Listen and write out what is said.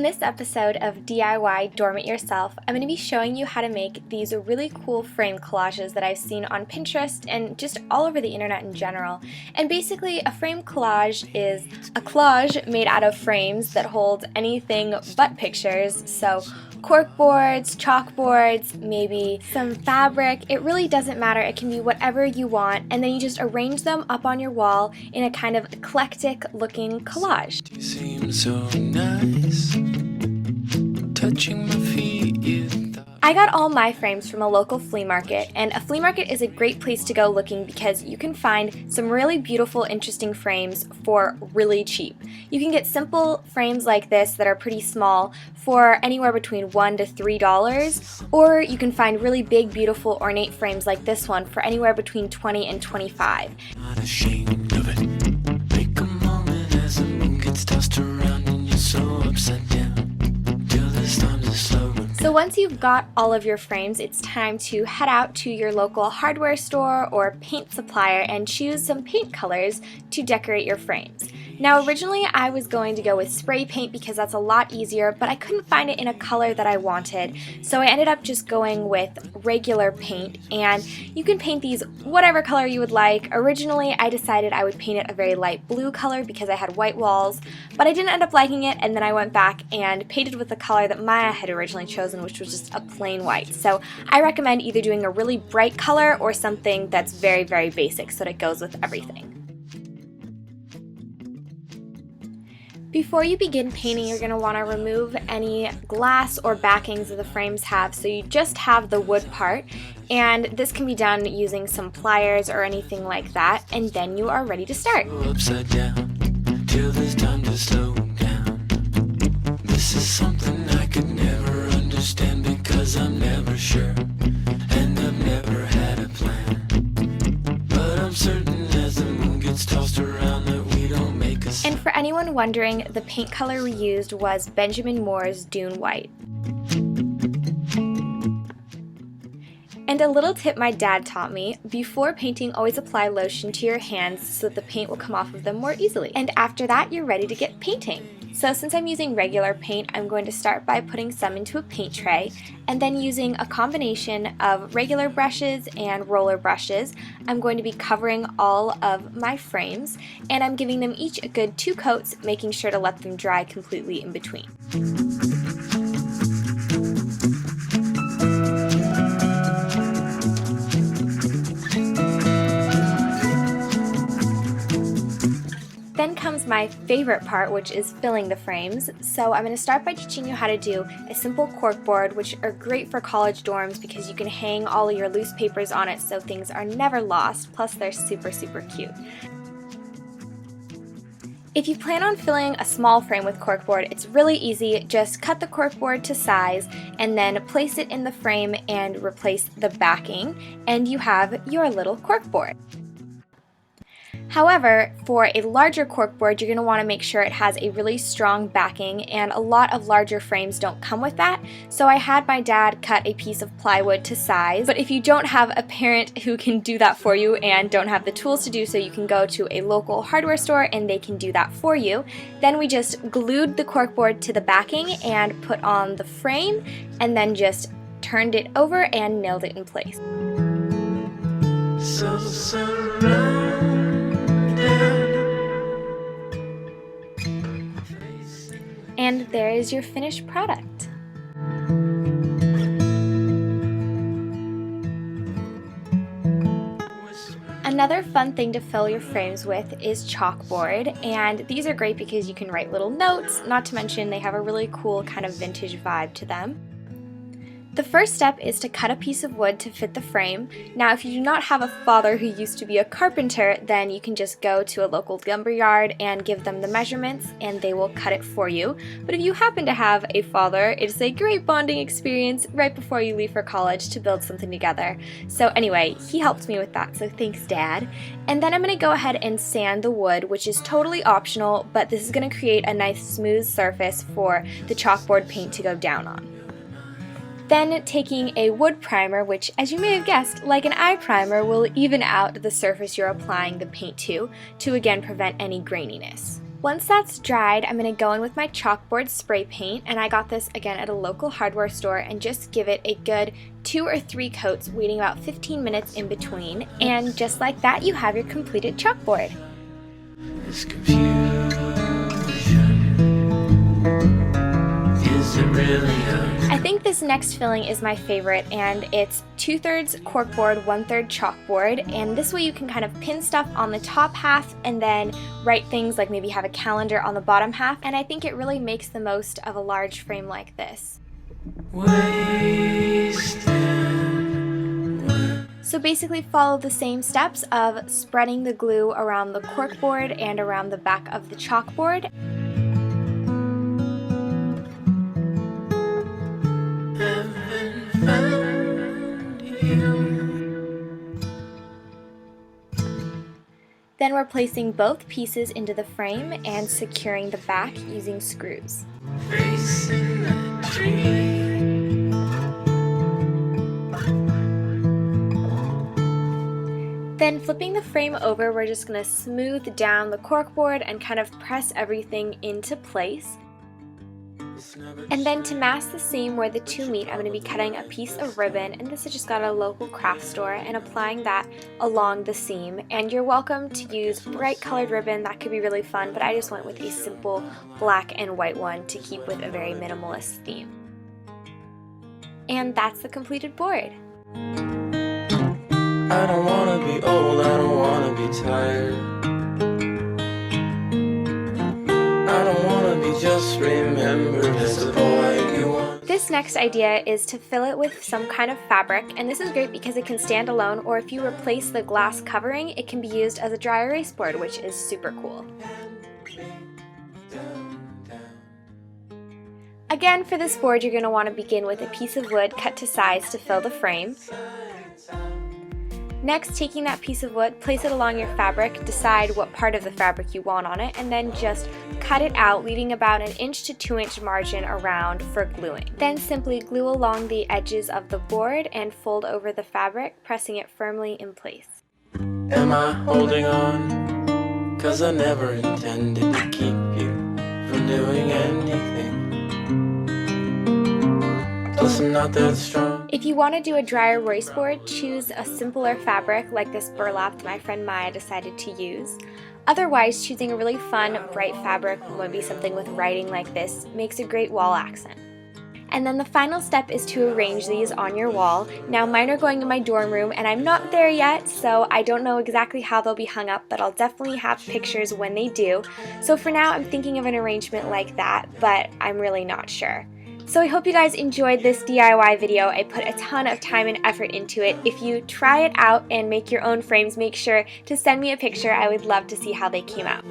In this episode of DIY Dorm It Yourself, I'm going to be showing you how to make these really cool frame collages that I've seen on Pinterest and just all over the internet in general. And basically, a frame collage is a collage made out of frames that hold anything but pictures, so cork boards, chalkboards, maybe some fabric. It really doesn't matter. It can be whatever you want, and then you just arrange them up on your wall in a kind of eclectic looking collage. You seem so nice, touching my feet, you thought. I got all my frames from a local flea market, and a flea market is a great place to go looking because you can find some really beautiful, interesting frames for really cheap. You can get simple frames like this that are pretty small for anywhere between $1 to $3, or you can find really big, beautiful, ornate frames like this one for anywhere between $20 and $25. Not ashamed of it. Make a moment as the moon gets tossed around and you're so upside down. Till there's time to slow down. So once you've got all of your frames, it's time to head out to your local hardware store or paint supplier and choose some paint colors to decorate your frames. Now originally I was going to go with spray paint because that's a lot easier, but I couldn't find it in a color that I wanted, so I ended up just going with regular paint, and you can paint these whatever color you would like. Originally I decided I would paint it a very light blue color because I had white walls, but I didn't end up liking it, and then I went back and painted with the color that Maya had originally chosen, which was just a plain white. So I recommend either doing a really bright color or something that's very, very basic so that it goes with everything. Before you begin painting, you're going to want to remove any glass or backings that the frames have, so you just have the wood part, and this can be done using some pliers or anything like that, and then you are ready to start. Upside down, till there's time to slow down. This is something I could never understand because I'm never sure, and I've never had a plan. But I'm certain as the moon gets tossed around that we don't make a sound. And for anyone wondering, the paint color we used was Benjamin Moore's Dune White. And a little tip my dad taught me: before painting, always apply lotion to your hands so that the paint will come off of them more easily. And after that, you're ready to get painting. So since I'm using regular paint, I'm going to start by putting some into a paint tray, and then using a combination of regular brushes and roller brushes, I'm going to be covering all of my frames, and I'm giving them each a good 2 coats, making sure to let them dry completely in between. Then comes my favorite part, which is filling the frames. So I'm going to start by teaching you how to do a simple cork board, which are great for college dorms because you can hang all of your loose papers on it so things are never lost, plus they're super, super cute. If you plan on filling a small frame with corkboard, it's really easy. Just cut the corkboard to size and then place it in the frame and replace the backing, and you have your little corkboard. However, for a larger corkboard, you're going to want to make sure it has a really strong backing, and a lot of larger frames don't come with that, so I had my dad cut a piece of plywood to size. But if you don't have a parent who can do that for you and don't have the tools to do so, you can go to a local hardware store and they can do that for you. Then we just glued the corkboard to the backing and put on the frame, and then just turned it over and nailed it in place. So surrounded. And there is your finished product. Another fun thing to fill your frames with is chalkboard, and these are great because you can write little notes, not to mention they have a really cool kind of vintage vibe to them. The first step is to cut a piece of wood to fit the frame. Now, if you do not have a father who used to be a carpenter, then you can just go to a local lumberyard and give them the measurements and they will cut it for you. But if you happen to have a father, it's a great bonding experience right before you leave for college to build something together. So anyway, he helped me with that, so thanks, Dad. And then I'm going to go ahead and sand the wood, which is totally optional, but this is going to create a nice smooth surface for the chalkboard paint to go down on. Then taking a wood primer, which, as you may have guessed, like an eye primer, will even out the surface you're applying the paint to again prevent any graininess. Once that's dried, I'm going to go in with my chalkboard spray paint, and I got this again at a local hardware store, and just give it a good 2 or 3 coats, waiting about 15 minutes in between, and just like that you have your completed chalkboard. This confusion, is it really I think this next filling is my favorite, and it's 2/3 corkboard, 1/3 chalkboard, and this way you can kind of pin stuff on the top half and then write things like maybe have a calendar on the bottom half, and I think it really makes the most of a large frame like this. So basically follow the same steps of spreading the glue around the corkboard and around the back of the chalkboard. Then we're placing both pieces into the frame and securing the back using screws. Then flipping the frame over, we're just going to smooth down the corkboard and kind of press everything into place. And then to mask the seam where the two meet, I'm going to be cutting a piece of ribbon, and this I just got at a local craft store, and applying that along the seam. And you're welcome to use bright colored ribbon, that could be really fun, but I just went with a simple black and white one to keep with a very minimalist theme. And that's the completed board. I don't wanna be old, I don't wanna be tired. I don't wanna be just remembered as the boy you want. This next idea is to fill it with some kind of fabric, and this is great because it can stand alone, or if you replace the glass covering, it can be used as a dry erase board, which is super cool. Again, for this board, you're going to want to begin with a piece of wood cut to size to fill the frame. Next, taking that piece of wood, place it along your fabric, decide what part of the fabric you want on it, and then just cut it out, leaving about an 1 to 2 inch margin around for gluing. Then simply glue along the edges of the board and fold over the fabric, pressing it firmly in place. Am I holding on? 'Cause I never intended to keep you from doing anything. Plus I'm not that strong. If you want to do a dry erase board, choose a simpler fabric like this burlap that my friend Maya decided to use. Otherwise, choosing a really fun, bright fabric, maybe something with writing like this, makes a great wall accent. And then the final step is to arrange these on your wall. Now mine are going in my dorm room, and I'm not there yet, so I don't know exactly how they'll be hung up, but I'll definitely have pictures when they do. So for now, I'm thinking of an arrangement like that, but I'm really not sure. So I hope you guys enjoyed this DIY video. I put a ton of time and effort into it. If you try it out and make your own frames, make sure to send me a picture. I would love to see how they came out.